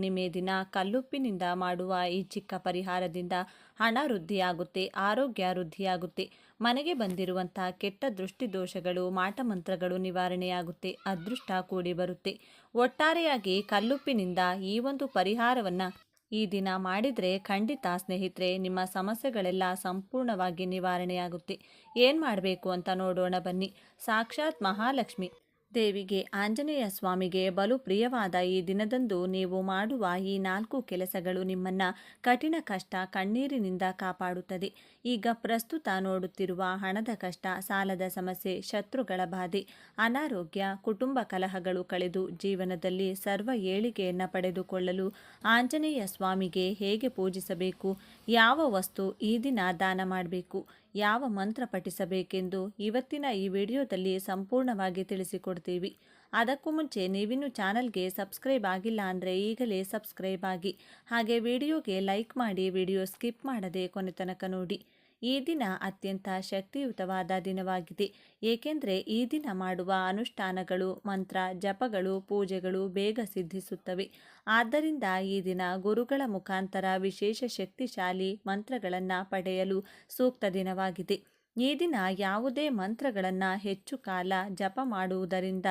ಹುಣ್ಣಿಮೆ ದಿನ ಕಲ್ಲುಪ್ಪಿನಿಂದ ಮಾಡುವ ಈ ಚಿಕ್ಕ ಪರಿಹಾರದಿಂದ ಹಣ ವೃದ್ಧಿಯಾಗುತ್ತೆ, ಆರೋಗ್ಯ ವೃದ್ಧಿಯಾಗುತ್ತೆ, ಮನೆಗೆ ಬಂದಿರುವಂಥ ಕೆಟ್ಟ ದೃಷ್ಟಿ ದೋಷಗಳು, ಮಾಟಮಂತ್ರಗಳು ನಿವಾರಣೆಯಾಗುತ್ತೆ, ಅದೃಷ್ಟ ಕೂಡಿ ಬರುತ್ತೆ. ಒಟ್ಟಾರೆಯಾಗಿ ಕಲ್ಲುಪ್ಪಿನಿಂದ ಈ ಒಂದು ಪರಿಹಾರವನ್ನು ಈ ದಿನ ಮಾಡಿದರೆ ಖಂಡಿತ ಸ್ನೇಹಿತರೆ ನಿಮ್ಮ ಸಮಸ್ಯೆಗಳೆಲ್ಲ ಸಂಪೂರ್ಣವಾಗಿ ನಿವಾರಣೆಯಾಗುತ್ತೆ. ಏನು ಮಾಡಬೇಕು ಅಂತ ನೋಡೋಣ ಬನ್ನಿ. ಸಾಕ್ಷಾತ್ ಮಹಾಲಕ್ಷ್ಮಿ ದೇವಿಗೆ, ಆಂಜನೇಯ ಸ್ವಾಮಿಗೆ ಬಲು ಪ್ರಿಯವಾದ ಈ ದಿನದಂದು ನೀವು ಮಾಡುವ ಈ 4 ಕೆಲಸಗಳು ನಿಮ್ಮನ್ನು ಕಠಿಣ ಕಷ್ಟ, ಕಣ್ಣೀರಿನಿಂದ ಕಾಪಾಡುತ್ತದೆ. ಈಗ ಪ್ರಸ್ತುತ ನೋಡುತ್ತಿರುವ ಹಣದ ಕಷ್ಟ, ಸಾಲದ ಸಮಸ್ಯೆ, ಶತ್ರುಗಳ ಬಾಧೆ, ಅನಾರೋಗ್ಯ, ಕುಟುಂಬ ಕಲಹಗಳು ಕಳೆದು ಜೀವನದಲ್ಲಿ ಸರ್ವ ಏಳಿಗೆಯನ್ನು ಪಡೆದುಕೊಳ್ಳಲು ಆಂಜನೇಯ ಸ್ವಾಮಿಗೆ ಹೇಗೆ ಪೂಜಿಸಬೇಕು, ಯಾವ ವಸ್ತು ಈ ದಿನ ದಾನ ಮಾಡಬೇಕು, ಯಾವ ಮಂತ್ರ ಪಠಿಸಬೇಕೆಂದು ಇವತ್ತಿನ ಈ ವಿಡಿಯೋದಲ್ಲಿ ಸಂಪೂರ್ಣವಾಗಿ ತಿಳಿಸಿಕೊಡ್ತೀವಿ. ಅದಕ್ಕೂ ಮುಂಚೆ ನೀವಿನ್ನೂ ಚಾನಲ್ಗೆ ಸಬ್ಸ್ಕ್ರೈಬ್ ಆಗಿಲ್ಲ ಅಂದರೆ ಈಗಲೇ ಸಬ್ಸ್ಕ್ರೈಬ್ ಆಗಿ, ಹಾಗೆ ವಿಡಿಯೋಗೆ ಲೈಕ್ ಮಾಡಿ, ವಿಡಿಯೋ ಸ್ಕಿಪ್ ಮಾಡದೆ ಕೊನೆ ತನಕ ನೋಡಿ. ಈ ದಿನ ಅತ್ಯಂತ ಶಕ್ತಿಯುತವಾದ ದಿನವಾಗಿದೆ. ಏಕೆಂದರೆ ಈ ದಿನ ಮಾಡುವ ಅನುಷ್ಠಾನಗಳು, ಮಂತ್ರ ಜಪಗಳು, ಪೂಜೆಗಳು ಬೇಗ ಸಿದ್ಧಿಸುತ್ತವೆ. ಆದ್ದರಿಂದ ಈ ದಿನ ಗುರುಗಳ ಮುಖಾಂತರ ವಿಶೇಷ ಶಕ್ತಿಶಾಲಿ ಮಂತ್ರಗಳನ್ನು ಪಡೆಯಲು ಸೂಕ್ತ ದಿನವಾಗಿದೆ. ಈ ದಿನ ಯಾವುದೇ ಮಂತ್ರಗಳನ್ನು ಹೆಚ್ಚು ಕಾಲ ಜಪ ಮಾಡುವುದರಿಂದ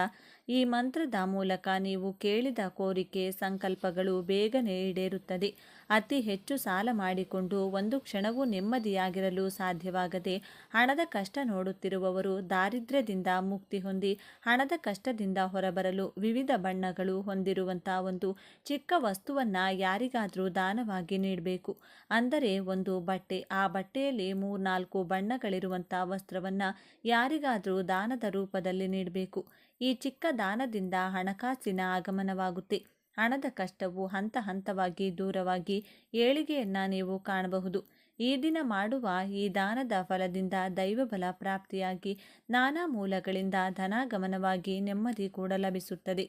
ಈ ಮಂತ್ರದ ಮೂಲಕ ನೀವು ಕೇಳಿದ ಕೋರಿಕೆ, ಸಂಕಲ್ಪಗಳು ಬೇಗನೆ ಈಡೇರುತ್ತದೆ. ಅತಿ ಹೆಚ್ಚು ಸಾಲ ಮಾಡಿಕೊಂಡು ಒಂದು ಕ್ಷಣವೂ ನೆಮ್ಮದಿಯಾಗಿರಲು ಸಾಧ್ಯವಾಗದೆ ಹಣದ ಕಷ್ಟ ನೋಡುತ್ತಿರುವವರು ದಾರಿದ್ರ್ಯದಿಂದ ಮುಕ್ತಿ ಹೊಂದಿ ಹಣದ ಕಷ್ಟದಿಂದ ಹೊರಬರಲು ವಿವಿಧ ಬಣ್ಣಗಳು ಹೊಂದಿರುವಂಥ ಒಂದು ಚಿಕ್ಕ ವಸ್ತುವನ್ನು ಯಾರಿಗಾದರೂ ದಾನವಾಗಿ ನೀಡಬೇಕು. ಅಂದರೆ ಒಂದು ಬಟ್ಟೆ, ಆ ಬಟ್ಟೆಯಲ್ಲಿ 3-4 ಬಣ್ಣಗಳಿರುವಂಥ ವಸ್ತ್ರವನ್ನು ಯಾರಿಗಾದರೂ ದಾನದ ರೂಪದಲ್ಲಿ ನೀಡಬೇಕು. ಈ ಚಿಕ್ಕ ದಾನದಿಂದ ಹಣಕಾಸಿನ ಆಗಮನವಾಗುತ್ತೆ. ಹಣದ ಕಷ್ಟವು ಹಂತ ಹಂತವಾಗಿ ದೂರವಾಗಿ ಏಳಿಗೆಯನ್ನು ನೀವು ಕಾಣಬಹುದು. ಈ ದಿನ ಮಾಡುವ ಈ ದಾನದ ಫಲದಿಂದ ದೈವಬಲ ಪ್ರಾಪ್ತಿಯಾಗಿ ನಾನಾ ಮೂಲಗಳಿಂದ ಧನಾಗಮನವಾಗಿ ನೆಮ್ಮದಿ ಕೂಡ ಲಭಿಸುತ್ತದೆ.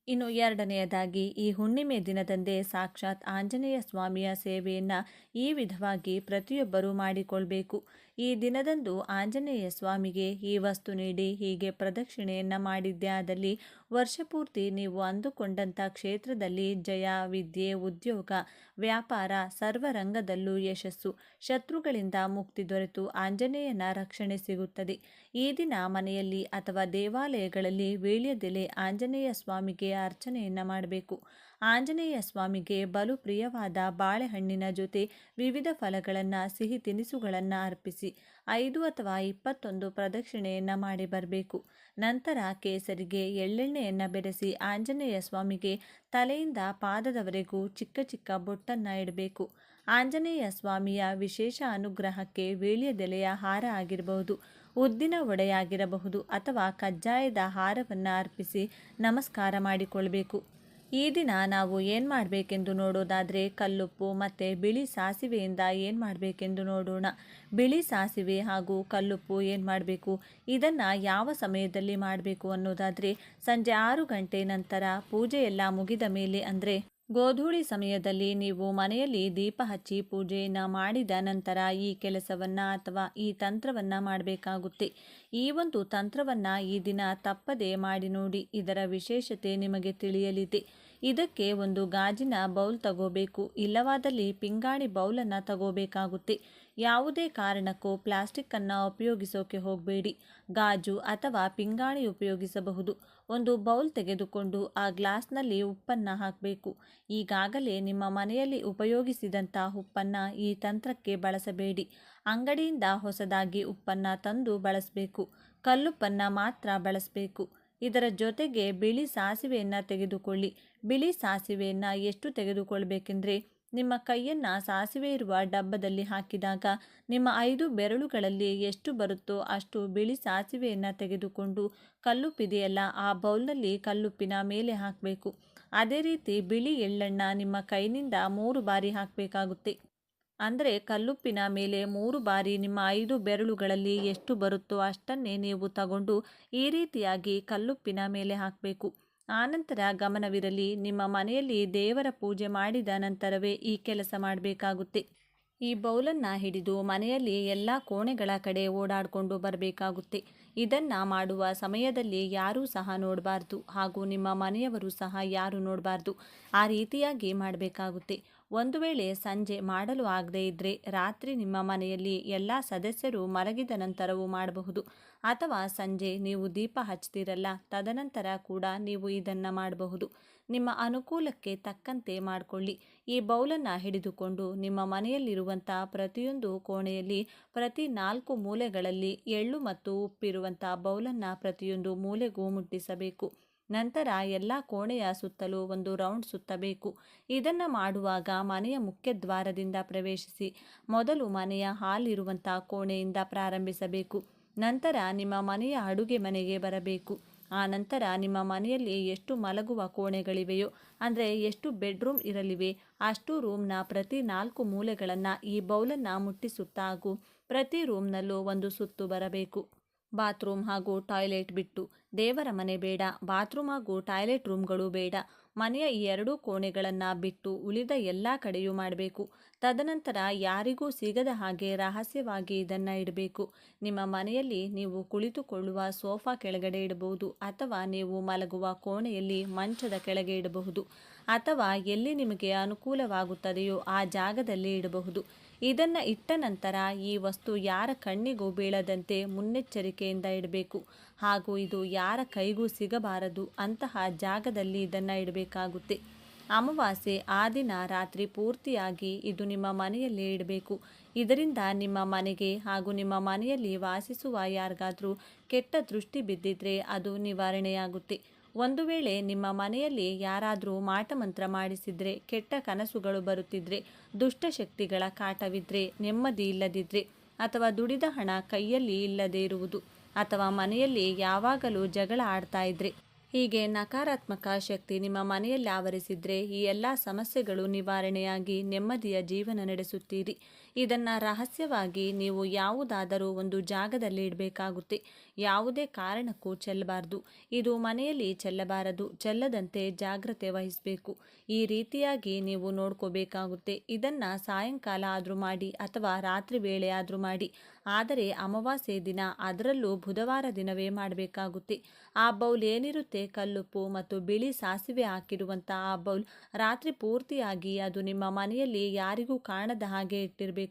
ಇನ್ನು ಎರಡನೆಯದಾಗಿ ಈ ಹುಣ್ಣಿಮೆ ದಿನದಂದೇ ಸಾಕ್ಷಾತ್ ಆಂಜನೇಯ ಸ್ವಾಮಿಯ ಸೇವೆಯನ್ನು ಈ ವಿಧವಾಗಿ ಪ್ರತಿಯೊಬ್ಬರೂ ಮಾಡಿಕೊಳ್ಬೇಕು. ಈ ದಿನದಂದು ಆಂಜನೇಯ ಸ್ವಾಮಿಗೆ ಈ ವಸ್ತು ನೀಡಿ ಹೀಗೆ ಪ್ರದಕ್ಷಿಣೆಯನ್ನು ಮಾಡಿದ್ದೇ ಆದಲ್ಲಿ ವರ್ಷಪೂರ್ತಿ ನೀವು ಅಂದುಕೊಂಡಂಥ ಕ್ಷೇತ್ರದಲ್ಲಿ ಜಯ, ವಿದ್ಯೆ, ಉದ್ಯೋಗ, ವ್ಯಾಪಾರ ಸರ್ವರಂಗದಲ್ಲೂ ಯಶಸ್ಸು, ಶತ್ರುಗಳಿಂದ ಮುಕ್ತಿ ದೊರೆತು ಆಂಜನೇಯನ ರಕ್ಷಣೆ ಸಿಗುತ್ತದೆ. ಈ ದಿನ ಮನೆಯಲ್ಲಿ ಅಥವಾ ದೇವಾಲಯಗಳಲ್ಲಿ ವೀಳ್ಯದೆಲೆ ಆಂಜನೇಯ ಸ್ವಾಮಿಗೆ ಅರ್ಚನೆಯನ್ನು ಮಾಡಬೇಕು. ಆಂಜನೇಯ ಸ್ವಾಮಿಗೆ ಬಲು ಪ್ರಿಯವಾದ ಬಾಳೆಹಣ್ಣಿನ ಜೊತೆ ವಿವಿಧ ಫಲಗಳನ್ನು, ಸಿಹಿ ತಿನಿಸುಗಳನ್ನು ಅರ್ಪಿಸಿ 5 ಅಥವಾ 21 ಪ್ರದಕ್ಷಿಣೆಯನ್ನು ಮಾಡಿ ಬರಬೇಕು. ನಂತರ ಕೇಸರಿಗೆ ಎಳ್ಳೆಣ್ಣೆಯನ್ನು ಬೆರೆಸಿ ಆಂಜನೇಯ ಸ್ವಾಮಿಗೆ ತಲೆಯಿಂದ ಪಾದದವರೆಗೂ ಚಿಕ್ಕ ಚಿಕ್ಕ ಬೊಟ್ಟನ್ನು ಇಡಬೇಕು. ಆಂಜನೇಯ ಸ್ವಾಮಿಯ ವಿಶೇಷ ಅನುಗ್ರಹಕ್ಕೆ ವೀಳ್ಯದೆಲೆಯ ಹಾರ ಆಗಿರಬಹುದು, ಉದ್ದಿನ ಒಡೆಯಾಗಿರಬಹುದು ಅಥವಾ ಕಜ್ಜಾಯದ ಹಾರವನ್ನು ಅರ್ಪಿಸಿ ನಮಸ್ಕಾರ ಮಾಡಿಕೊಳ್ಬೇಕು. ಈ ದಿನ ನಾವು ಏನು ಮಾಡಬೇಕೆಂದು ನೋಡೋದಾದರೆ ಕಲ್ಲುಪ್ಪು ಮತ್ತು ಬಿಳಿ ಸಾಸಿವೆಯಿಂದ ಏನು ಮಾಡಬೇಕೆಂದು ನೋಡೋಣ. ಬಿಳಿ ಸಾಸಿವೆ ಹಾಗೂ ಕಲ್ಲುಪ್ಪು ಏನು ಮಾಡಬೇಕು, ಇದನ್ನು ಯಾವ ಸಮಯದಲ್ಲಿ ಮಾಡಬೇಕು ಅನ್ನೋದಾದರೆ ಸಂಜೆ 6 ಗಂಟೆ ನಂತರ ಪೂಜೆಯೆಲ್ಲ ಮುಗಿದ ಮೇಲೆ, ಅಂದರೆ ಗೋಧೂಳಿ ಸಮಯದಲ್ಲಿ ನೀವು ಮನೆಯಲ್ಲಿ ದೀಪ ಹಚ್ಚಿ ಪೂಜೆಯನ್ನು ಮಾಡಿದ ನಂತರ ಈ ಕೆಲಸವನ್ನು ಅಥವಾ ಈ ತಂತ್ರವನ್ನು ಮಾಡಬೇಕಾಗುತ್ತೆ. ಈ ಒಂದು ತಂತ್ರವನ್ನು ಈ ದಿನ ತಪ್ಪದೆ ಮಾಡಿ ನೋಡಿ. ಇದರ ವಿಶೇಷತೆ ನಿಮಗೆ ತಿಳಿಯಲಿದೆ. ಇದಕ್ಕೆ ಒಂದು ಗಾಜಿನ ಬೌಲ್ ತಗೋಬೇಕು, ಇಲ್ಲವಾದಲ್ಲಿ ಪಿಂಗಾಣಿ ಬೌಲನ್ನು ತಗೋಬೇಕಾಗುತ್ತೆ. ಯಾವುದೇ ಕಾರಣಕ್ಕೂ ಪ್ಲಾಸ್ಟಿಕ್ಕನ್ನು ಉಪಯೋಗಿಸೋಕೆ ಹೋಗಬೇಡಿ. ಗಾಜು ಅಥವಾ ಪಿಂಗಾಣಿ ಉಪಯೋಗಿಸಬಹುದು. ಒಂದು ಬೌಲ್ ತೆಗೆದುಕೊಂಡು ಆ ಗ್ಲಾಸ್ನಲ್ಲಿ ಉಪ್ಪನ್ನು ಹಾಕಬೇಕು. ಈಗಾಗಲೇ ನಿಮ್ಮ ಮನೆಯಲ್ಲಿ ಉಪಯೋಗಿಸಿದಂಥ ಉಪ್ಪನ್ನು ಈ ತಂತ್ರಕ್ಕೆ ಬಳಸಬೇಡಿ. ಅಂಗಡಿಯಿಂದ ಹೊಸದಾಗಿ ಉಪ್ಪನ್ನು ತಂದು ಬಳಸಬೇಕು. ಕಲ್ಲುಪ್ಪನ್ನು ಮಾತ್ರ ಬಳಸಬೇಕು. ಇದರ ಜೊತೆಗೆ ಬಿಳಿ ಸಾಸಿವೆಯನ್ನು ತೆಗೆದುಕೊಳ್ಳಿ. ಬಿಳಿ ಸಾಸಿವೆಯನ್ನು ಎಷ್ಟು ತೆಗೆದುಕೊಳ್ಬೇಕೆಂದರೆ ನಿಮ್ಮ ಕೈಯನ್ನು ಸಾಸಿವೆ ಇರುವ ಡಬ್ಬದಲ್ಲಿ ಹಾಕಿದಾಗ ನಿಮ್ಮ 5 ಬೆರಳುಗಳಲ್ಲಿ ಎಷ್ಟು ಬರುತ್ತೋ ಅಷ್ಟು ಬಿಳಿ ಸಾಸಿವೆಯನ್ನು ತೆಗೆದುಕೊಂಡು ಕಲ್ಲುಪ್ಪಿದೆಯಲ್ಲ ಆ ಬೌಲ್ನಲ್ಲಿ ಕಲ್ಲುಪ್ಪಿನ ಮೇಲೆ ಹಾಕಬೇಕು. ಅದೇ ರೀತಿ ಬಿಳಿ ಎಳ್ಳನ್ನು ನಿಮ್ಮ ಕೈನಿಂದ 3 ಬಾರಿ ಹಾಕಬೇಕಾಗುತ್ತೆ. ಅಂದರೆ ಕಲ್ಲುಪ್ಪಿನ ಮೇಲೆ 3 ಬಾರಿ ನಿಮ್ಮ 5 ಬೆರಳುಗಳಲ್ಲಿ ಎಷ್ಟು ಬರುತ್ತೋ ಅಷ್ಟನ್ನೇ ನೀವು ತಗೊಂಡು ಈ ರೀತಿಯಾಗಿ ಕಲ್ಲುಪ್ಪಿನ ಮೇಲೆ ಹಾಕಬೇಕು. ಆನಂತರ ಗಮನವಿರಲಿ, ನಿಮ್ಮ ಮನೆಯಲ್ಲಿ ದೇವರ ಪೂಜೆ ಮಾಡಿದ ನಂತರವೇ ಈ ಕೆಲಸ ಮಾಡಬೇಕಾಗುತ್ತೆ. ಈ ಬೌಲನ್ನು ಹಿಡಿದು ಮನೆಯಲ್ಲಿ ಎಲ್ಲ ಕೋಣೆಗಳ ಕಡೆ ಓಡಾಡಿಕೊಂಡು ಬರಬೇಕಾಗುತ್ತೆ. ಇದನ್ನು ಮಾಡುವ ಸಮಯದಲ್ಲಿ ಯಾರೂ ಸಹ ನೋಡಬಾರ್ದು, ಹಾಗೂ ನಿಮ್ಮ ಮನೆಯವರು ಸಹ ಯಾರೂ ನೋಡಬಾರ್ದು. ಆ ರೀತಿಯಾಗಿ ಮಾಡಬೇಕಾಗುತ್ತೆ. ಒಂದು ವೇಳೆ ಸಂಜೆ ಮಾಡಲು ಆಗದೇ ಇದ್ದರೆ ರಾತ್ರಿ ನಿಮ್ಮ ಮನೆಯಲ್ಲಿ ಎಲ್ಲ ಸದಸ್ಯರು ಮಲಗಿದ ನಂತರವೂ ಮಾಡಬಹುದು, ಅಥವಾ ಸಂಜೆ ನೀವು ದೀಪ ಹಚ್ತಿರಲ್ಲ ತದನಂತರ ಕೂಡ ನೀವು ಇದನ್ನು ಮಾಡಬಹುದು. ನಿಮ್ಮ ಅನುಕೂಲಕ್ಕೆ ತಕ್ಕಂತೆ ಮಾಡಿಕೊಳ್ಳಿ. ಈ ಬೌಲನ್ನು ಹಿಡಿದುಕೊಂಡು ನಿಮ್ಮ ಮನೆಯಲ್ಲಿರುವಂಥ ಪ್ರತಿಯೊಂದು ಕೋಣೆಯಲ್ಲಿ ಪ್ರತಿ 4 ಮೂಲೆಗಳಲ್ಲಿ ಎಳ್ಳು ಮತ್ತು ಉಪ್ಪಿರುವಂಥ ಬೌಲನ್ನು ಪ್ರತಿಯೊಂದು ಮೂಲೆಗೂ ಮುಟ್ಟಿಸಬೇಕು. ನಂತರ ಎಲ್ಲ ಕೋಣೆಯ ಸುತ್ತಲೂ ಒಂದು ರೌಂಡ್ ಸುತ್ತಬೇಕು. ಇದನ್ನು ಮಾಡುವಾಗ ಮನೆಯ ಮುಖ್ಯ ದ್ವಾರದಿಂದ ಪ್ರವೇಶಿಸಿ ಮೊದಲು ಮನೆಯ ಹಾಲ್ ಇರುವಂಥ ಕೋಣೆಯಿಂದ ಪ್ರಾರಂಭಿಸಬೇಕು. ನಂತರ ನಿಮ್ಮ ಮನೆಯ ಅಡುಗೆ ಮನೆಗೆ ಬರಬೇಕು. ಆ ನಂತರ ನಿಮ್ಮ ಮನೆಯಲ್ಲಿ ಎಷ್ಟು ಮಲಗುವ ಕೋಣೆಗಳಿವೆಯೋ, ಅಂದರೆ ಎಷ್ಟು ಬೆಡ್ರೂಮ್ ಇರಲಿವೆ ಅಷ್ಟು ರೂಮ್ನ ಪ್ರತಿ 4 ಮೂಲೆಗಳನ್ನು ಈ ಬೌಲನ್ನು ಮುಟ್ಟಿಸುತ್ತಾ ಹಾಗೂ ಪ್ರತಿ ರೂಮ್ನಲ್ಲೂ ಒಂದು ಸುತ್ತು ಬರಬೇಕು. ಬಾತ್ರೂಮ್ ಹಾಗೂ ಟಾಯ್ಲೆಟ್ ಬಿಟ್ಟು. ದೇವರ ಮನೆ ಬೇಡ, ಬಾತ್ರೂಮ್ ಹಾಗೂ ಟಾಯ್ಲೆಟ್ ರೂಮ್ಗಳು ಬೇಡ. ಮನೆಯ ಈ 2 ಕೋಣೆಗಳನ್ನು ಬಿಟ್ಟು ಉಳಿದ ಎಲ್ಲ ಕಡೆಯೂ ಮಾಡಬೇಕು. ತದನಂತರ ಯಾರಿಗೂ ಸಿಗದ ಹಾಗೆ ರಹಸ್ಯವಾಗಿ ಇದನ್ನು ಇಡಬೇಕು. ನಿಮ್ಮ ಮನೆಯಲ್ಲಿ ನೀವು ಕುಳಿತುಕೊಳ್ಳುವ ಸೋಫಾ ಕೆಳಗಡೆ ಇಡಬಹುದು, ಅಥವಾ ನೀವು ಮಲಗುವ ಕೋಣೆಯಲ್ಲಿ ಮಂಚದ ಕೆಳಗೆ ಇಡಬಹುದು, ಅಥವಾ ಎಲ್ಲಿ ನಿಮಗೆ ಅನುಕೂಲವಾಗುತ್ತದೆಯೋ ಆ ಜಾಗದಲ್ಲಿ ಇಡಬಹುದು. ಇದನ್ನು ಇಟ್ಟ ನಂತರ ಈ ವಸ್ತು ಯಾರ ಕಣ್ಣಿಗೂ ಬೀಳದಂತೆ ಮುನ್ನೆಚ್ಚರಿಕೆಯಿಂದ ಇಡಬೇಕು, ಹಾಗೂ ಇದು ಯಾರ ಕೈಗೂ ಸಿಗಬಾರದು ಅಂತಹ ಜಾಗದಲ್ಲಿ ಇದನ್ನು ಇಡಬೇಕಾಗುತ್ತೆ. ಅಮಾವಾಸ್ಯೆ ಆ ದಿನ ರಾತ್ರಿ ಪೂರ್ತಿಯಾಗಿ ಇದು ನಿಮ್ಮ ಮನೆಯಲ್ಲೇ ಇಡಬೇಕು. ಇದರಿಂದ ನಿಮ್ಮ ಮನೆಗೆ ಹಾಗೂ ನಿಮ್ಮ ಮನೆಯಲ್ಲಿ ವಾಸಿಸುವ ಯಾರಿಗಾದರೂ ಕೆಟ್ಟ ದೃಷ್ಟಿ ಬಿದ್ದಿದ್ರೆ ಅದು ನಿವಾರಣೆಯಾಗುತ್ತೆ. ಒಂದು ವೇಳೆ ನಿಮ್ಮ ಮನೆಯಲ್ಲಿ ಯಾರಾದರೂ ಮಾಟಮಂತ್ರ ಮಾಡಿಸಿದ್ರೆ, ಕೆಟ್ಟ ಕನಸುಗಳು ಬರುತ್ತಿದ್ರೆ, ದುಷ್ಟಶಕ್ತಿಗಳ ಕಾಟವಿದ್ರೆ, ನೆಮ್ಮದಿ ಇಲ್ಲದಿದ್ದರೆ, ಅಥವಾ ದುಡಿದ ಹಣ ಕೈಯಲ್ಲಿ ಇಲ್ಲದೇ ಇರುವುದು, ಅಥವಾ ಮನೆಯಲ್ಲಿ ಯಾವಾಗಲೂ ಜಗಳ ಆಡ್ತಾ ಇದ್ರೆ, ಹೀಗೆ ನಕಾರಾತ್ಮಕ ಶಕ್ತಿ ನಿಮ್ಮ ಮನೆಯಲ್ಲಿ ಆವರಿಸಿದ್ರೆ ಈ ಎಲ್ಲ ಸಮಸ್ಯೆಗಳು ನಿವಾರಣೆಯಾಗಿ ನೆಮ್ಮದಿಯ ಜೀವನ ನಡೆಸುತ್ತೀರಿ. ಇದನ್ನು ರಹಸ್ಯವಾಗಿ ನೀವು ಯಾವುದಾದರೂ ಒಂದು ಜಾಗದಲ್ಲಿ ಇಡಬೇಕಾಗುತ್ತೆ. ಯಾವುದೇ ಕಾರಣಕ್ಕೂ ಚೆಲ್ಲಬಾರ್ದು. ಇದು ಮನೆಯಲ್ಲಿ ಚೆಲ್ಲಬಾರದು. ಚೆಲ್ಲದಂತೆ ಜಾಗ್ರತೆ ವಹಿಸಬೇಕು. ಈ ರೀತಿಯಾಗಿ ನೀವು ನೋಡ್ಕೋಬೇಕಾಗುತ್ತೆ. ಇದನ್ನು ಸಾಯಂಕಾಲ ಆದರೂ ಮಾಡಿ ಅಥವಾ ರಾತ್ರಿ ವೇಳೆ ಆದರೂ ಮಾಡಿ, ಆದರೆ ಅಮಾವಾಸ್ಯೆ ದಿನ, ಅದರಲ್ಲೂ ಬುಧವಾರ ದಿನವೇ ಮಾಡಬೇಕಾಗುತ್ತೆ. ಆ ಬೌಲ್ ಏನಿರುತ್ತೆ, ಕಲ್ಲುಪ್ಪು ಮತ್ತು ಬಿಳಿ ಸಾಸಿವೆ ಹಾಕಿರುವಂಥ ಆ ಬೌಲ್ ರಾತ್ರಿ ಪೂರ್ತಿಯಾಗಿ ಅದು ನಿಮ್ಮ ಮನೆಯಲ್ಲಿ ಯಾರಿಗೂ ಕಾಣದ ಹಾಗೆ ಇಟ್ಟಿರಬೇಕು.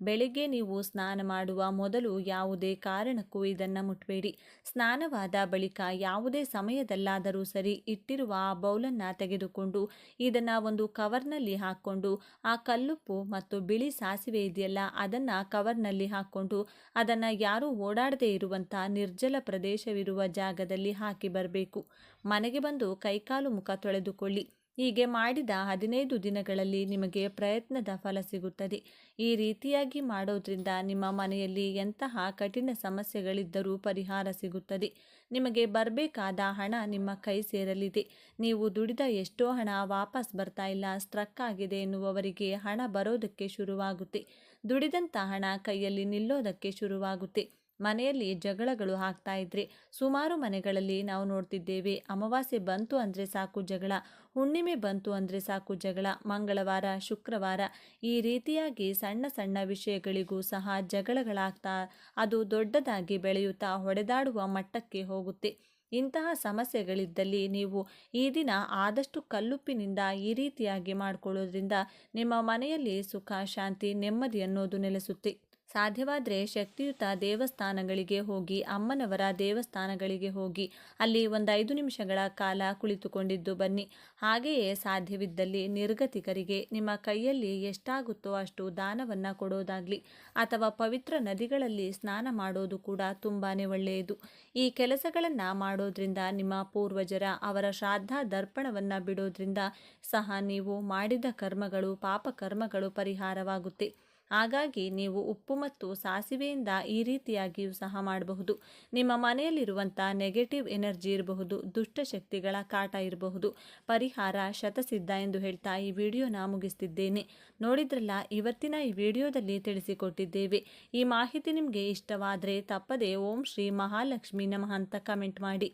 ಬೆಳಿಗ್ಗೆ ನೀವು ಸ್ನಾನ ಮಾಡುವ ಮೊದಲು ಯಾವುದೇ ಕಾರಣಕ್ಕೂ ಇದನ್ನು ಮುಟ್ಟಬೇಡಿ. ಸ್ನಾನವಾದ ಬಳಿಕ ಯಾವುದೇ ಸಮಯದಲ್ಲಾದರೂ ಸರಿ ಇಟ್ಟಿರುವ ಆ ಬೌಲನ್ನು ತೆಗೆದುಕೊಂಡು ಇದನ್ನು ಒಂದು ಕವರ್ನಲ್ಲಿ ಹಾಕ್ಕೊಂಡು, ಆ ಕಲ್ಲುಪ್ಪು ಮತ್ತು ಬಿಳಿ ಸಾಸಿವೆ ಇದೆಯಲ್ಲ ಅದನ್ನು ಕವರ್ನಲ್ಲಿ ಹಾಕ್ಕೊಂಡು ಅದನ್ನು ಯಾರೂ ಓಡಾಡದೇ ಇರುವಂಥ ನಿರ್ಜಲ ಪ್ರದೇಶವಿರುವ ಜಾಗದಲ್ಲಿ ಹಾಕಿ ಬರಬೇಕು. ಮನೆಗೆ ಬಂದು ಕೈಕಾಲು ಮುಖ ತೊಳೆದುಕೊಳ್ಳಿ. ಹೀಗೆ ಮಾಡಿದ 15 ದಿನಗಳಲ್ಲಿ ನಿಮಗೆ ಪ್ರಯತ್ನದ ಫಲ ಸಿಗುತ್ತದೆ. ಈ ರೀತಿಯಾಗಿ ಮಾಡೋದ್ರಿಂದ ನಿಮ್ಮ ಮನೆಯಲ್ಲಿ ಎಂತಹ ಕಠಿಣ ಸಮಸ್ಯೆಗಳಿದ್ದರೂ ಪರಿಹಾರ ಸಿಗುತ್ತದೆ. ನಿಮಗೆ ಬರಬೇಕಾದ ಹಣ ನಿಮ್ಮ ಕೈ ಸೇರಲಿದೆ. ನೀವು ದುಡಿದ ಎಷ್ಟೋ ಹಣ ವಾಪಸ್ ಬರ್ತಾ ಇಲ್ಲ, ಸ್ಟ್ರಕ್ ಆಗಿದೆ ಎನ್ನುವವರಿಗೆ ಹಣ ಬರೋದಕ್ಕೆ ಶುರುವಾಗುತ್ತೆ. ದುಡಿದಂಥ ಹಣ ಕೈಯಲ್ಲಿ ನಿಲ್ಲೋದಕ್ಕೆ ಶುರುವಾಗುತ್ತೆ. ಮನೆಯಲ್ಲಿ ಜಗಳಗಳು ಆಗ್ತಾ ಇದ್ರೆ, ಸುಮಾರು ಮನೆಗಳಲ್ಲಿ ನಾವು ನೋಡ್ತಿದ್ದೇವೆ, ಅಮಾವಾಸ್ಯೆ ಬಂತು ಅಂದರೆ ಸಾಕು ಜಗಳ, ಹುಣ್ಣಿಮೆ ಬಂತು ಅಂದರೆ ಸಾಕು ಜಗಳ, ಮಂಗಳವಾರ, ಶುಕ್ರವಾರ ಈ ರೀತಿಯಾಗಿ ಸಣ್ಣ ಸಣ್ಣ ವಿಷಯಗಳಿಗೂ ಸಹ ಜಗಳಗಳಾಗ್ತಾ ಅದು ದೊಡ್ಡದಾಗಿ ಬೆಳೆಯುತ್ತಾ ಹೊಡೆದಾಡುವ ಮಟ್ಟಕ್ಕೆ ಹೋಗುತ್ತೆ. ಇಂತಹ ಸಮಸ್ಯೆಗಳಿದ್ದಲ್ಲಿ ನೀವು ಈ ದಿನ ಆದಷ್ಟು ಕಲ್ಲುಪ್ಪಿನಿಂದ ಈ ರೀತಿಯಾಗಿ ಮಾಡಿಕೊಳ್ಳೋದ್ರಿಂದ ನಿಮ್ಮ ಮನೆಯಲ್ಲಿ ಸುಖ, ಶಾಂತಿ, ನೆಮ್ಮದಿ ಅನ್ನೋದು ನೆಲೆಸುತ್ತೆ. ಸಾಧ್ಯವಾದರೆ ಶಕ್ತಿಯುತ ದೇವಸ್ಥಾನಗಳಿಗೆ ಹೋಗಿ, ಅಮ್ಮನವರ ದೇವಸ್ಥಾನಗಳಿಗೆ ಹೋಗಿ ಅಲ್ಲಿ ಒಂದು 5 ನಿಮಿಷಗಳ ಕಾಲ ಕುಳಿತುಕೊಂಡಿದ್ದು ಬನ್ನಿ. ಹಾಗೆಯೇ ಸಾಧ್ಯವಿದ್ದಲ್ಲಿ ನಿರ್ಗತಿಕರಿಗೆ ನಿಮ್ಮ ಕೈಯಲ್ಲಿ ಎಷ್ಟಾಗುತ್ತೋ ಅಷ್ಟು ದಾನವನ್ನು ಕೊಡೋದಾಗಲಿ, ಅಥವಾ ಪವಿತ್ರ ನದಿಗಳಲ್ಲಿ ಸ್ನಾನ ಮಾಡೋದು ಕೂಡ ತುಂಬಾ ಒಳ್ಳೆಯದು. ಈ ಕೆಲಸಗಳನ್ನು ಮಾಡೋದ್ರಿಂದ ನಿಮ್ಮ ಪೂರ್ವಜರ ಅವರ ಶ್ರಾದ್ದ ದರ್ಪಣವನ್ನು ಬಿಡೋದ್ರಿಂದ ಸಹ ನೀವು ಮಾಡಿದ ಕರ್ಮಗಳು, ಪಾಪ ಕರ್ಮಗಳು ಪರಿಹಾರವಾಗುತ್ತೆ. ಹಾಗಾಗಿ ನೀವು ಉಪ್ಪು ಮತ್ತು ಸಾಸಿವೆಯಿಂದ ಈ ರೀತಿಯಾಗಿಯೂ ಸಹ ಮಾಡಬಹುದು. ನಿಮ್ಮ ಮನೆಯಲ್ಲಿರುವಂಥ ನೆಗೆಟಿವ್ ಎನರ್ಜಿ ಇರಬಹುದು, ದುಷ್ಟಶಕ್ತಿಗಳ ಕಾಟ ಇರಬಹುದು, ಪರಿಹಾರ ಶತಸಿದ್ಧ ಎಂದು ಹೇಳ್ತಾ ಈ ವಿಡಿಯೋನ ಮುಗಿಸ್ತಿದ್ದೇನೆ. ನೋಡಿದ್ರಲ್ಲ, ಇವತ್ತಿನ ಈ ವಿಡಿಯೋದಲ್ಲಿ ತಿಳಿಸಿಕೊಟ್ಟಿದ್ದೇವೆ. ಈ ಮಾಹಿತಿ ನಿಮಗೆ ಇಷ್ಟವಾದರೆ ತಪ್ಪದೆ ಓಂ ಶ್ರೀ ಮಹಾಲಕ್ಷ್ಮಿ ನಮಃ ಅಂತ ಕಮೆಂಟ್ ಮಾಡಿ.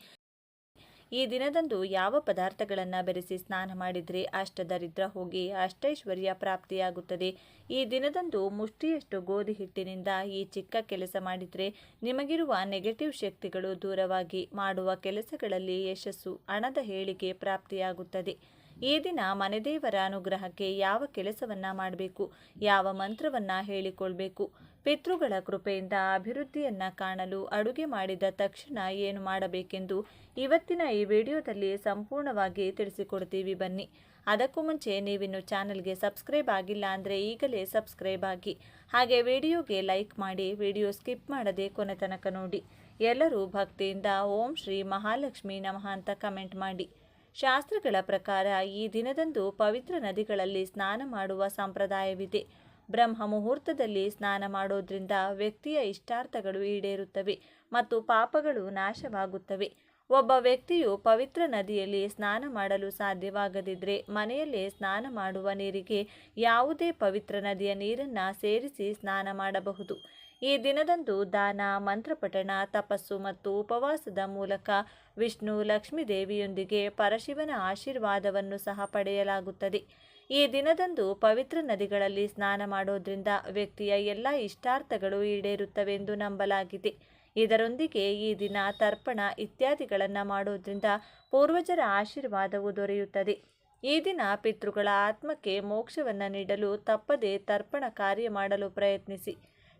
ಈ ದಿನದಂದು ಯಾವ ಪದಾರ್ಥಗಳನ್ನು ಬೆರೆಸಿ ಸ್ನಾನ ಮಾಡಿದರೆ ಅಷ್ಟದರಿದ್ರ ಹೋಗಿ ಅಷ್ಟೈಶ್ವರ್ಯ ಪ್ರಾಪ್ತಿಯಾಗುತ್ತದೆ. ಈ ದಿನದಂದು ಮುಷ್ಟಿಯಷ್ಟು ಗೋಧಿ ಹಿಟ್ಟಿನಿಂದ ಈ ಚಿಕ್ಕ ಕೆಲಸ ಮಾಡಿದರೆ ನಿಮಗಿರುವ ನೆಗೆಟಿವ್ ಶಕ್ತಿಗಳು ದೂರವಾಗಿ ಮಾಡುವ ಕೆಲಸಗಳಲ್ಲಿ ಯಶಸ್ಸು, ಹಣದ ಏಳಿಗೆ ಪ್ರಾಪ್ತಿಯಾಗುತ್ತದೆ. ಈ ದಿನ ಮನೆದೇವರ ಅನುಗ್ರಹಕ್ಕೆ ಯಾವ ಕೆಲಸವನ್ನ ಮಾಡಬೇಕು, ಯಾವ ಮಂತ್ರವನ್ನ ಹೇಳಿಕೊಳ್ಬೇಕು, ಪಿತೃಗಳ ಕೃಪೆಯಿಂದ ಅಭಿವೃದ್ಧಿಯನ್ನ ಕಾಣಲು ಅಡುಗೆ ಮಾಡಿದ ತಕ್ಷಣ ಏನು ಮಾಡಬೇಕೆಂದು ಇವತ್ತಿನ ಈ ವಿಡಿಯೋದಲ್ಲಿ ಸಂಪೂರ್ಣವಾಗಿ ತಿಳಿಸಿಕೊಡ್ತೀವಿ. ಬನ್ನಿ. ಅದಕ್ಕೂ ಮುಂಚೆ ನೀವಿನ್ನು ಚಾನಲ್ಗೆ ಸಬ್ಸ್ಕ್ರೈಬ್ ಆಗಿಲ್ಲ ಅಂದರೆ ಈಗಲೇ ಸಬ್ಸ್ಕ್ರೈಬ್ ಆಗಿ, ಹಾಗೆ ವಿಡಿಯೋಗೆ ಲೈಕ್ ಮಾಡಿ, ವಿಡಿಯೋ ಸ್ಕಿಪ್ ಮಾಡದೆ ಕೊನೆ ತನಕ ನೋಡಿ. ಎಲ್ಲರೂ ಭಕ್ತಿಯಿಂದ ಓಂ ಶ್ರೀ ಮಹಾಲಕ್ಷ್ಮಿ ನಮಃ ಅಂತ ಕಮೆಂಟ್ ಮಾಡಿ. ಶಾಸ್ತ್ರಗಳ ಪ್ರಕಾರ ಈ ದಿನದಂದು ಪವಿತ್ರ ನದಿಗಳಲ್ಲಿ ಸ್ನಾನ ಮಾಡುವ ಸಂಪ್ರದಾಯವಿದೆ. ಬ್ರಹ್ಮ ಮುಹೂರ್ತದಲ್ಲಿ ಸ್ನಾನ ಮಾಡೋದ್ರಿಂದ ವ್ಯಕ್ತಿಯ ಇಷ್ಟಾರ್ಥಗಳು ಈಡೇರುತ್ತವೆ ಮತ್ತು ಪಾಪಗಳು ನಾಶವಾಗುತ್ತವೆ. ಒಬ್ಬ ವ್ಯಕ್ತಿಯು ಪವಿತ್ರ ನದಿಯಲ್ಲಿ ಸ್ನಾನ ಮಾಡಲು ಸಾಧ್ಯವಾಗದಿದ್ದರೆ ಮನೆಯಲ್ಲೇ ಸ್ನಾನ ಮಾಡುವ ನೀರಿಗೆ ಯಾವುದೇ ಪವಿತ್ರ ನದಿಯ ನೀರನ್ನು ಸೇರಿಸಿ ಸ್ನಾನ ಮಾಡಬಹುದು. ಈ ದಿನದಂದು ದಾನ, ಮಂತ್ರಪಠಣ, ತಪಸ್ಸು ಮತ್ತು ಉಪವಾಸದ ಮೂಲಕ ವಿಷ್ಣು, ಲಕ್ಷ್ಮೀ ದೇವಿಯೊಂದಿಗೆ ಪರಶಿವನ ಆಶೀರ್ವಾದವನ್ನು ಸಹ ಪಡೆಯಲಾಗುತ್ತದೆ. ಈ ದಿನದಂದು ಪವಿತ್ರ ನದಿಗಳಲ್ಲಿ ಸ್ನಾನ ಮಾಡೋದ್ರಿಂದ ವ್ಯಕ್ತಿಯ ಎಲ್ಲ ಇಷ್ಟಾರ್ಥಗಳು ಈಡೇರುತ್ತವೆಂದು ನಂಬಲಾಗಿದೆ. ಇದರೊಂದಿಗೆ ಈ ದಿನ ತರ್ಪಣ ಇತ್ಯಾದಿಗಳನ್ನು ಮಾಡೋದ್ರಿಂದ ಪೂರ್ವಜರ ಆಶೀರ್ವಾದವು ದೊರೆಯುತ್ತದೆ. ಈ ದಿನ ಪಿತೃಗಳ ಆತ್ಮಕ್ಕೆ ಮೋಕ್ಷವನ್ನು ನೀಡಲು ತಪ್ಪದೆ ತರ್ಪಣ ಕಾರ್ಯ ಮಾಡಲು ಪ್ರಯತ್ನಿಸಿ.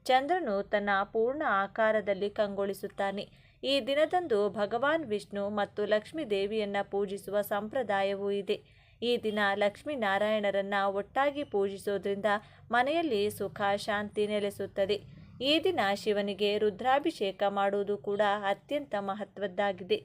ಚಂದ್ರನು ತನ್ನ ಪೂರ್ಣ ಆಕಾರದಲ್ಲಿ ಕಂಗೊಳಿಸುತ್ತಾನೆ. ಈ ದಿನದಂದು ಭಗವಾನ್ ವಿಷ್ಣು ಮತ್ತು ಲಕ್ಷ್ಮೀ ದೇವಿಯನ್ನ ಪೂಜಿಸುವ ಸಂಪ್ರದಾಯವೂ ಇದೆ. ಈ ದಿನ ಲಕ್ಷ್ಮೀನಾರಾಯಣರನ್ನ ಒಟ್ಟಾಗಿ ಪೂಜಿಸೋದ್ರಿಂದ ಮನೆಯಲ್ಲಿ ಸುಖ, ಶಾಂತಿ ನೆಲೆಸುತ್ತದೆ. ಈ ದಿನ ಶಿವನಿಗೆ ರುದ್ರಾಭಿಷೇಕ ಮಾಡುವುದು ಕೂಡ ಅತ್ಯಂತ ಮಹತ್ವದ್ದಾಗಿದೆ.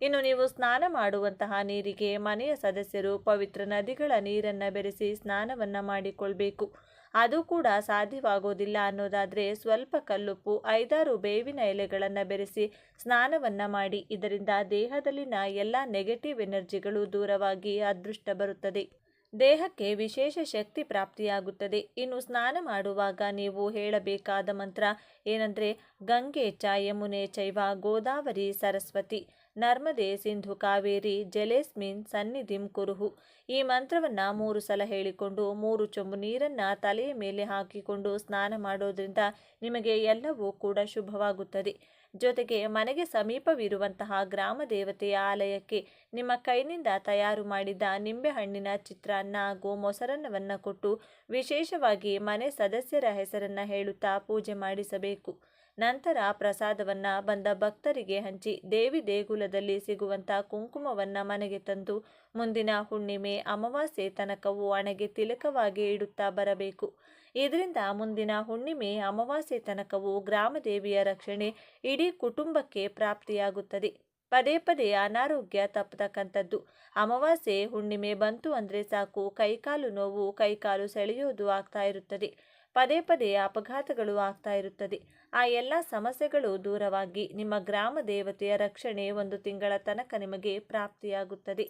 ಇನ್ನು ನೀವು ಸ್ನಾನ ಮಾಡುವಂತಹ ನೀರಿಗೆ ಮನೆಯ ಸದಸ್ಯರು ಪವಿತ್ರ ನದಿಗಳ ನೀರನ್ನು ಬೆರೆಸಿ ಸ್ನಾನವನ್ನು ಮಾಡಿಕೊಳ್ಬೇಕು. ಅದು ಕೂಡ ಸಾಧ್ಯವಾಗೋದಿಲ್ಲ ಅನ್ನೋದಾದರೆ ಸ್ವಲ್ಪ ಕಲ್ಲುಪ್ಪು, 5-6 ಬೇವಿನ ಎಲೆಗಳನ್ನು ಬೆರೆಸಿ ಸ್ನಾನವನ್ನು ಮಾಡಿ. ಇದರಿಂದ ದೇಹದಲ್ಲಿನ ಎಲ್ಲ ನೆಗೆಟಿವ್ ಎನರ್ಜಿಗಳು ದೂರವಾಗಿ ಅದೃಷ್ಟ ಬರುತ್ತದೆ. ದೇಹಕ್ಕೆ ವಿಶೇಷ ಶಕ್ತಿ ಪ್ರಾಪ್ತಿಯಾಗುತ್ತದೆ. ಇನ್ನು ಸ್ನಾನ ಮಾಡುವಾಗ ನೀವು ಹೇಳಬೇಕಾದ ಮಂತ್ರ ಏನಂದರೆ ಗಂಗೆ ಚ ಯಮುನೆ ಚೈವ ಗೋದಾವರಿ ಸರಸ್ವತಿ ನರ್ಮದೆ ಸಿಂಧು ಕಾವೇರಿ ಜಲೇಸ್ಮಿನ್ ಸನ್ನಿಧಿಂ ಕುರುಹು. ಈ ಮಂತ್ರವನ್ನು 3 ಸಲ ಹೇಳಿಕೊಂಡು 3 ಚೊಂಬು ನೀರನ್ನು ತಲೆಯ ಮೇಲೆ ಹಾಕಿಕೊಂಡು ಸ್ನಾನ ಮಾಡೋದ್ರಿಂದ ನಿಮಗೆ ಎಲ್ಲವೂ ಕೂಡ ಶುಭವಾಗುತ್ತದೆ. ಜೊತೆಗೆ ಮನೆಗೆ ಸಮೀಪವಿರುವಂತಹ ಗ್ರಾಮ ದೇವತೆಯ ಆಲಯಕ್ಕೆ ನಿಮ್ಮ ಕೈನಿಂದ ತಯಾರು ಮಾಡಿದ ನಿಂಬೆಹಣ್ಣಿನ ಚಿತ್ರಾನ್ನ ಹಾಗೂ ಮೊಸರನ್ನವನ್ನು ಕೊಟ್ಟು ವಿಶೇಷವಾಗಿ ಮನೆ ಸದಸ್ಯರ ಹೆಸರನ್ನು ಹೇಳುತ್ತಾ ಪೂಜೆ ಮಾಡಿಸಬೇಕು. ನಂತರ ಪ್ರಸಾದವನ್ನು ಬಂದ ಭಕ್ತರಿಗೆ ಹಂಚಿ ದೇವಿ ದೇಗುಲದಲ್ಲಿ ಸಿಗುವಂಥ ಕುಂಕುಮವನ್ನು ಮನೆಗೆ ತಂದು ಮುಂದಿನ ಹುಣ್ಣಿಮೆ, ಅಮಾವಾಸ್ಯೆ ತನಕವೂ ಹಣೆಗೆ ತಿಲಕವಾಗಿ ಇಡುತ್ತಾ ಬರಬೇಕು. ಇದರಿಂದ ಮುಂದಿನ ಹುಣ್ಣಿಮೆ, ಅಮಾವಾಸ್ಯೆ ತನಕವೂ ಗ್ರಾಮದೇವಿಯ ರಕ್ಷಣೆ ಇಡೀ ಕುಟುಂಬಕ್ಕೆ ಪ್ರಾಪ್ತಿಯಾಗುತ್ತದೆ. ಪದೇ ಪದೇ ಅನಾರೋಗ್ಯ ತಪ್ಪತಕ್ಕಂಥದ್ದು. ಅಮಾವಾಸ್ಯೆ, ಹುಣ್ಣಿಮೆ ಬಂತು ಅಂದರೆ ಸಾಕು, ಕೈಕಾಲು ನೋವು, ಕೈಕಾಲು ಸೆಳೆಯೋದು ಆಗ್ತಾ ಇರುತ್ತದೆ. ಪದೇ ಪದೇ ಅಪಘಾತಗಳು ಆಗ್ತಾ ಇರುತ್ತದೆ. ಆ ಎಲ್ಲ ಸಮಸ್ಯೆಗಳು ದೂರವಾಗಿ ನಿಮ್ಮ ಗ್ರಾಮ ದೇವತೆಯ ರಕ್ಷಣೆ 1 ತಿಂಗಳ ತನಕ ನಿಮಗೆ ಪ್ರಾಪ್ತಿಯಾಗುತ್ತದೆ.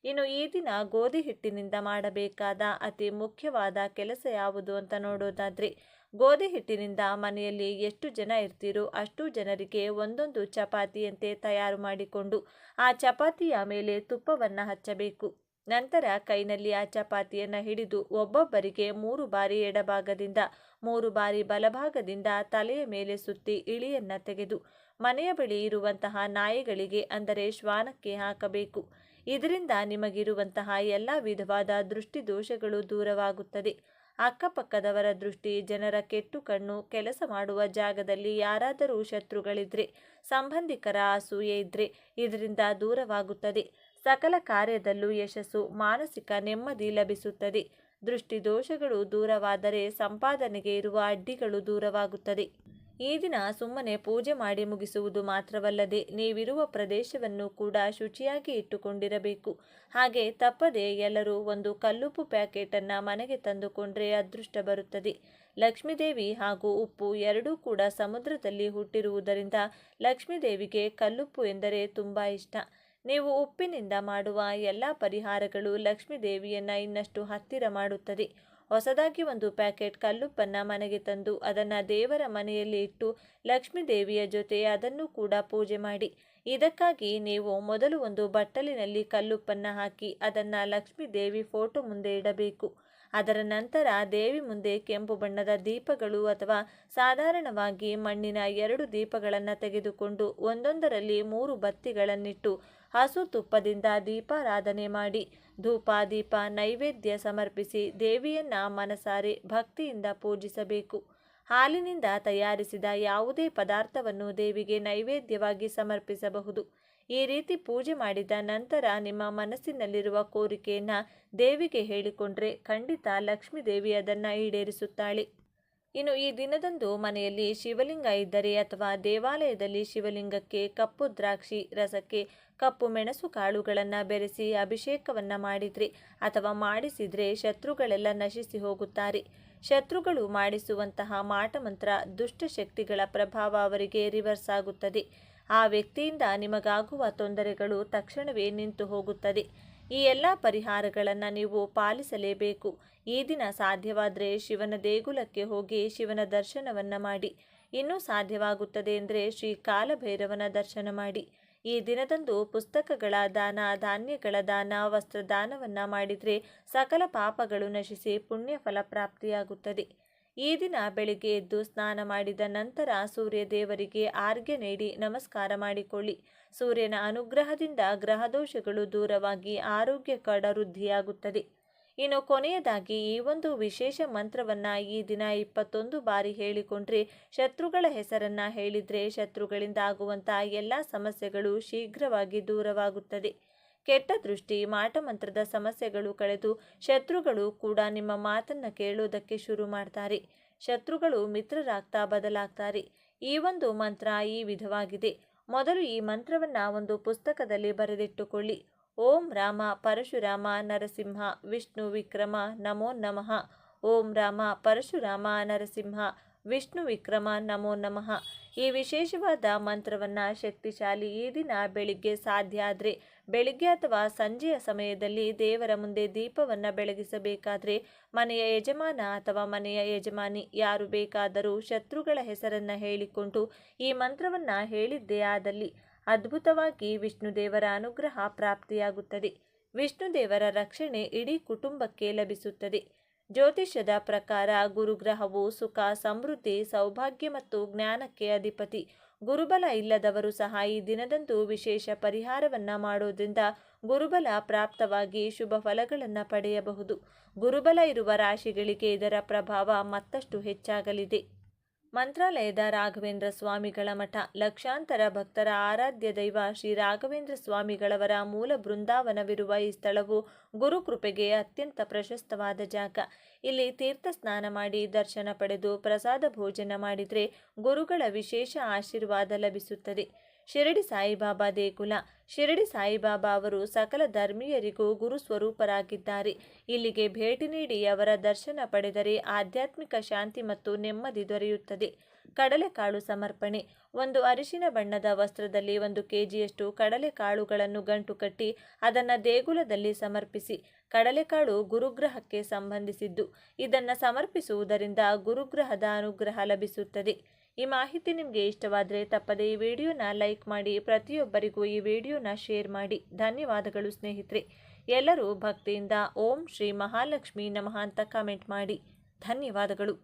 ಇನ್ನು ಈ ದಿನ ಗೋಧಿ ಹಿಟ್ಟಿನಿಂದ ಮಾಡಬೇಕಾದ ಅತಿ ಮುಖ್ಯವಾದ ಕೆಲಸ ಯಾವುದು ಅಂತ ನೋಡೋದಾದರೆ, ಗೋಧಿ ಹಿಟ್ಟಿನಿಂದ ಮನೆಯಲ್ಲಿ ಎಷ್ಟು ಜನ ಇರ್ತೀರೋ ಅಷ್ಟು ಜನರಿಗೆ ಒಂದೊಂದು ಚಪಾತಿಯಂತೆ ತಯಾರು ಮಾಡಿಕೊಂಡು ಆ ಚಪಾತಿಯ ಮೇಲೆ ತುಪ್ಪವನ್ನು ಹಚ್ಚಬೇಕು. ನಂತರ ಕೈನಲ್ಲಿ ಆ ಚಪಾತಿಯನ್ನು ಹಿಡಿದು ಒಬ್ಬೊಬ್ಬರಿಗೆ 3 ಬಾರಿ ಎಡಭಾಗದಿಂದ 3 ಬಾರಿ ಬಲಭಾಗದಿಂದ ತಲೆಯ ಮೇಲೆ ಸುತ್ತಿ ಇಳಿಯನ್ನು ತೆಗೆದು ಮನೆಯ ಬಳಿ ಇರುವಂತಹ ನಾಯಿಗಳಿಗೆ ಅಂದರೆ ಶ್ವಾನಕ್ಕೆ ಹಾಕಬೇಕು. ಇದರಿಂದ ನಿಮಗಿರುವಂತಹ ಎಲ್ಲ ವಿಧವಾದ ದೃಷ್ಟಿ ದೋಷಗಳು ದೂರವಾಗುತ್ತದೆ. ಅಕ್ಕಪಕ್ಕದವರ ದೃಷ್ಟಿ, ಜನರ ಕೆಟ್ಟು ಕಣ್ಣು, ಕೆಲಸ ಮಾಡುವ ಜಾಗದಲ್ಲಿ ಯಾರಾದರೂ ಶತ್ರುಗಳಿದ್ರೆ, ಸಂಬಂಧಿಕರ ಅಸೂಯೆ ಇದ್ರೆ ಇದರಿಂದ ದೂರವಾಗುತ್ತದೆ. ಸಕಲ ಕಾರ್ಯದಲ್ಲೂ ಯಶಸ್ಸು, ಮಾನಸಿಕ ನೆಮ್ಮದಿ ಲಭಿಸುತ್ತದೆ. ದೃಷ್ಟಿ ದೋಷಗಳು ದೂರವಾದರೆ ಸಂಪಾದನೆಗೆ ಇರುವ ಅಡ್ಡಿಗಳು ದೂರವಾಗುತ್ತದೆ. ಈ ದಿನ ಸುಮ್ಮನೆ ಪೂಜೆ ಮಾಡಿ ಮುಗಿಸುವುದು ಮಾತ್ರವಲ್ಲದೆ ನೀವಿರುವ ಪ್ರದೇಶವನ್ನು ಕೂಡ ಶುಚಿಯಾಗಿ ಇಟ್ಟುಕೊಂಡಿರಬೇಕು. ಹಾಗೆ ತಪ್ಪದೆ ಎಲ್ಲರೂ ಒಂದು ಕಲ್ಲುಪ್ಪು ಪ್ಯಾಕೆಟನ್ನು ಮನೆಗೆ ತಂದುಕೊಂಡ್ರೆ ಅದೃಷ್ಟ ಬರುತ್ತದೆ. ಲಕ್ಷ್ಮೀದೇವಿ ಹಾಗೂ ಉಪ್ಪು ಎರಡೂ ಕೂಡ ಸಮುದ್ರದಲ್ಲಿ ಹುಟ್ಟಿರುವುದರಿಂದ ಲಕ್ಷ್ಮೀದೇವಿಗೆ ಕಲ್ಲುಪ್ಪು ಎಂದರೆ ತುಂಬ ಇಷ್ಟ. ನೀವು ಉಪ್ಪಿನಿಂದ ಮಾಡುವ ಎಲ್ಲ ಪರಿಹಾರಗಳು ಲಕ್ಷ್ಮೀ ದೇವಿಯನ್ನು ಇನ್ನಷ್ಟು ಹತ್ತಿರ ಮಾಡುತ್ತದೆ. ಹೊಸದಾಗಿ ಒಂದು ಪ್ಯಾಕೆಟ್ ಕಲ್ಲುಪ್ಪನ್ನು ಮನೆಗೆ ತಂದು ಅದನ್ನು ದೇವರ ಮನೆಯಲ್ಲಿ ಇಟ್ಟು ಲಕ್ಷ್ಮೀ ದೇವಿಯ ಜೊತೆ ಅದನ್ನು ಕೂಡ ಪೂಜೆ ಮಾಡಿ. ಇದಕ್ಕಾಗಿ ನೀವು ಮೊದಲು ಒಂದು ಬಟ್ಟಲಿನಲ್ಲಿ ಕಲ್ಲುಪ್ಪನ್ನು ಹಾಕಿ ಅದನ್ನು ಲಕ್ಷ್ಮೀ ದೇವಿ ಫೋಟೋ ಮುಂದೆ ಇಡಬೇಕು. ಅದರ ನಂತರ ದೇವಿ ಮುಂದೆ ಕೆಂಪು ಬಣ್ಣದ ದೀಪಗಳು ಅಥವಾ ಸಾಧಾರಣವಾಗಿ ಮಣ್ಣಿನ 2 ದೀಪಗಳನ್ನು ತೆಗೆದುಕೊಂಡು ಒಂದೊಂದರಲ್ಲಿ 3 ಬತ್ತಿಗಳನ್ನಿಟ್ಟು ಹಸು ತುಪ್ಪದಿಂದ ದೀಪಾರಾಧನೆ ಮಾಡಿ ಧೂಪ ದೀಪ ನೈವೇದ್ಯ ಸಮರ್ಪಿಸಿ ದೇವಿಯನ್ನ ಮನಸಾರೆ ಭಕ್ತಿಯಿಂದ ಪೂಜಿಸಬೇಕು. ಹಾಲಿನಿಂದ ತಯಾರಿಸಿದ ಯಾವುದೇ ಪದಾರ್ಥವನ್ನು ದೇವಿಗೆ ನೈವೇದ್ಯವಾಗಿ ಸಮರ್ಪಿಸಬಹುದು. ಈ ರೀತಿ ಪೂಜೆ ಮಾಡಿದ ನಂತರ ನಿಮ್ಮ ಮನಸ್ಸಿನಲ್ಲಿರುವ ಕೋರಿಕೆಯನ್ನು ದೇವಿಗೆ ಹೇಳಿಕೊಂಡ್ರೆ ಖಂಡಿತ ಲಕ್ಷ್ಮೀ ದೇವಿ ಅದನ್ನು ಈಡೇರಿಸುತ್ತಾಳೆ. ಇನ್ನು ಈ ದಿನದಂದು ಮನೆಯಲ್ಲಿ ಶಿವಲಿಂಗ ಇದ್ದರೆ ಅಥವಾ ದೇವಾಲಯದಲ್ಲಿ ಶಿವಲಿಂಗಕ್ಕೆ ಕಪ್ಪು ದ್ರಾಕ್ಷಿ ರಸಕ್ಕೆ ಕಪ್ಪು ಮೆಣಸು ಕಾಳುಗಳನ್ನು ಬೆರೆಸಿ ಅಭಿಷೇಕವನ್ನು ಮಾಡಿದರೆ ಅಥವಾ ಮಾಡಿಸಿದರೆ ಶತ್ರುಗಳೆಲ್ಲ ನಶಿಸಿ ಹೋಗುತ್ತಾರೆ. ಶತ್ರುಗಳು ಮಾಡಿಸುವಂತಹ ಮಾಟಮಂತ್ರ ದುಷ್ಟಶಕ್ತಿಗಳ ಪ್ರಭಾವ ಅವರಿಗೆ ರಿವರ್ಸ್ ಆಗುತ್ತದೆ. ಆ ವ್ಯಕ್ತಿಯಿಂದ ನಿಮಗಾಗುವ ತೊಂದರೆಗಳು ತಕ್ಷಣವೇ ನಿಂತು ಹೋಗುತ್ತದೆ. ಈ ಎಲ್ಲ ಪರಿಹಾರಗಳನ್ನು ನೀವು ಪಾಲಿಸಲೇಬೇಕು. ಈ ದಿನ ಸಾಧ್ಯವಾದರೆ ಶಿವನ ದೇಗುಲಕ್ಕೆ ಹೋಗಿ ಶಿವನ ದರ್ಶನವನ್ನು ಮಾಡಿ. ಇನ್ನೂ ಸಾಧ್ಯವಾಗುತ್ತದೆ ಎಂದರೆ ಶ್ರೀ ಕಾಲಭೈರವನ ದರ್ಶನ ಮಾಡಿ. ಈ ದಿನದಂದು ಪುಸ್ತಕಗಳ ದಾನ, ಧಾನ್ಯಗಳ ದಾನ, ವಸ್ತ್ರದಾನವನ್ನು ಮಾಡಿದರೆ ಸಕಲ ಪಾಪಗಳು ನಶಿಸಿ ಪುಣ್ಯ ಫಲ ಪ್ರಾಪ್ತಿಯಾಗುತ್ತದೆ. ಈ ದಿನ ಬೆಳಿಗ್ಗೆ ಎದ್ದು ಸ್ನಾನ ಮಾಡಿದ ನಂತರ ಸೂರ್ಯ ದೇವರಿಗೆ ಆರ್ಘ್ಯ ನೀಡಿ ನಮಸ್ಕಾರ ಮಾಡಿಕೊಳ್ಳಿ. ಸೂರ್ಯನ ಅನುಗ್ರಹದಿಂದ ಗ್ರಹದೋಷಗಳು ದೂರವಾಗಿ ಆರೋಗ್ಯಕರ ವೃದ್ಧಿಯಾಗುತ್ತದೆ. ಇನ್ನು ಕೊನೆಯದಾಗಿ ಈ ಒಂದು ವಿಶೇಷ ಮಂತ್ರವನ್ನು ಈ ದಿನ 21 ಬಾರಿ ಹೇಳಿಕೊಂಡ್ರೆ, ಶತ್ರುಗಳ ಹೆಸರನ್ನು ಹೇಳಿದರೆ ಶತ್ರುಗಳಿಂದ ಆಗುವಂಥ ಎಲ್ಲ ಸಮಸ್ಯೆಗಳು ಶೀಘ್ರವಾಗಿ ದೂರವಾಗುತ್ತದೆ. ಕೆಟ್ಟ ದೃಷ್ಟಿ ಮಾಟಮಂತ್ರದ ಸಮಸ್ಯೆಗಳು ಕಳೆದು ಶತ್ರುಗಳು ಕೂಡ ನಿಮ್ಮ ಮಾತನ್ನು ಕೇಳೋದಕ್ಕೆ ಶುರು ಮಾಡ್ತಾರೆ. ಶತ್ರುಗಳು ಮಿತ್ರರಾಗ್ತಾ ಬದಲಾಗ್ತಾರೆ. ಈ ಒಂದು ಮಂತ್ರ ಈ ವಿಧವಾಗಿದೆ. ಮೊದಲು ಈ ಮಂತ್ರವನ್ನು ಒಂದು ಪುಸ್ತಕದಲ್ಲಿ ಬರೆದಿಟ್ಟುಕೊಳ್ಳಿ. ಓಂ ರಾಮ ಪರಶುರಾಮ ನರಸಿಂಹ ವಿಷ್ಣು ವಿಕ್ರಮ ನಮೋ ನಮಃ. ಓಂ ರಾಮ ಪರಶುರಾಮ ನರಸಿಂಹ ವಿಷ್ಣು ವಿಕ್ರಮ ನಮೋ ನಮಃ. ಈ ವಿಶೇಷವಾದ ಮಂತ್ರವನ್ನು ಶಕ್ತಿಶಾಲಿ ಈ ದಿನ ಬೆಳಿಗ್ಗೆ ಸಾಧ್ಯ ಆದರೆ ಬೆಳಿಗ್ಗೆ ಅಥವಾ ಸಂಜೆಯ ಸಮಯದಲ್ಲಿ ದೇವರ ಮುಂದೆ ದೀಪವನ್ನು ಬೆಳಗಿಸಬೇಕಾದ್ರೆ ಮನೆಯ ಯಜಮಾನ ಅಥವಾ ಮನೆಯ ಯಜಮಾನಿ ಯಾರು ಬೇಕಾದರೂ ಶತ್ರುಗಳ ಹೆಸರನ್ನು ಹೇಳಿಕೊಂಡು ಈ ಮಂತ್ರವನ್ನು ಹೇಳಿದ್ದೇ ಆದಲ್ಲಿ ಅದ್ಭುತವಾಗಿ ವಿಷ್ಣುದೇವರ ಅನುಗ್ರಹ ಪ್ರಾಪ್ತಿಯಾಗುತ್ತದೆ. ವಿಷ್ಣುದೇವರ ರಕ್ಷಣೆ ಇಡೀ ಕುಟುಂಬಕ್ಕೆ ಲಭಿಸುತ್ತದೆ. ಜ್ಯೋತಿಷ್ಯದ ಪ್ರಕಾರ ಗುರುಗ್ರಹವು ಸುಖ, ಸಮೃದ್ಧಿ, ಸೌಭಾಗ್ಯ ಮತ್ತು ಜ್ಞಾನಕ್ಕೆ ಅಧಿಪತಿ. ಗುರುಬಲ ಇಲ್ಲದವರು ಸಹ ಈ ದಿನದಂದು ವಿಶೇಷ ಪರಿಹಾರವನ್ನು ಮಾಡೋದ್ರಿಂದ ಗುರುಬಲ ಪ್ರಾಪ್ತವಾಗಿ ಶುಭ ಫಲಗಳನ್ನು ಪಡೆಯಬಹುದು. ಗುರುಬಲ ಇರುವ ರಾಶಿಗಳಿಗೆ ಇದರ ಪ್ರಭಾವ ಮತ್ತಷ್ಟು ಹೆಚ್ಚಾಗಲಿದೆ. ಮಂತ್ರಾಲಯದ ರಾಘವೇಂದ್ರ ಸ್ವಾಮಿಗಳ ಮಠ ಲಕ್ಷಾಂತರ ಭಕ್ತರ ಆರಾಧ್ಯ ದೈವ ಶ್ರೀ ರಾಘವೇಂದ್ರ ಸ್ವಾಮಿಗಳವರ ಮೂಲ ಬೃಂದಾವನವಿರುವ ಈ ಸ್ಥಳವು ಗುರುಕೃಪೆಗೆ ಅತ್ಯಂತ ಪ್ರಶಸ್ತವಾದ ಜಾಗ. ಇಲ್ಲಿ ತೀರ್ಥ ಸ್ನಾನ ಮಾಡಿ ದರ್ಶನ ಪಡೆದು ಪ್ರಸಾದ ಭೋಜನ ಮಾಡಿದರೆ ಗುರುಗಳ ವಿಶೇಷ ಆಶೀರ್ವಾದ ಲಭಿಸುತ್ತದೆ. ಶಿರಡಿ ಸಾಯಿಬಾಬಾ ದೇಗುಲ. ಶಿರಡಿ ಸಾಯಿಬಾಬಾ ಅವರು ಸಕಲ ಧರ್ಮೀಯರಿಗೂ ಗುರು ಸ್ವರೂಪರಾಗಿದ್ದಾರೆ. ಇಲ್ಲಿಗೆ ಭೇಟಿ ನೀಡಿ ಅವರ ದರ್ಶನ ಪಡೆದರೆ ಆಧ್ಯಾತ್ಮಿಕ ಶಾಂತಿ ಮತ್ತು ನೆಮ್ಮದಿ ದೊರೆಯುತ್ತದೆ. ಕಡಲೆಕಾಳು ಸಮರ್ಪಣೆ. ಒಂದು ಅರಿಶಿನ ಬಣ್ಣದ ವಸ್ತ್ರದಲ್ಲಿ 1 kgಯಷ್ಟು ಕಡಲೆಕಾಳುಗಳನ್ನು ಗಂಟು ಕಟ್ಟಿ ಅದನ್ನು ದೇಗುಲದಲ್ಲಿ ಸಮರ್ಪಿಸಿ. ಕಡಲೆಕಾಳು ಗುರುಗ್ರಹಕ್ಕೆ ಸಂಬಂಧಿಸಿದ್ದು. ಇದನ್ನು ಸಮರ್ಪಿಸುವುದರಿಂದ ಗುರುಗ್ರಹದ ಅನುಗ್ರಹ ಲಭಿಸುತ್ತದೆ. ಈ ಮಾಹಿತಿ ನಿಮಗೆ ಇಷ್ಟವಾದರೆ ತಪ್ಪದೇ ಈ ವಿಡಿಯೋನ ಲೈಕ್ ಮಾಡಿ, ಪ್ರತಿಯೊಬ್ಬರಿಗೂ ಈ ವಿಡಿಯೋನ ಶೇರ್ ಮಾಡಿ. ಧನ್ಯವಾದಗಳು ಸ್ನೇಹಿತರೆ. ಎಲ್ಲರೂ ಭಕ್ತಿಯಿಂದ ಓಂ ಶ್ರೀ ಮಹಾಲಕ್ಷ್ಮೀ ನಮಃ ಅಂತ ಕಮೆಂಟ್ ಮಾಡಿ. ಧನ್ಯವಾದಗಳು.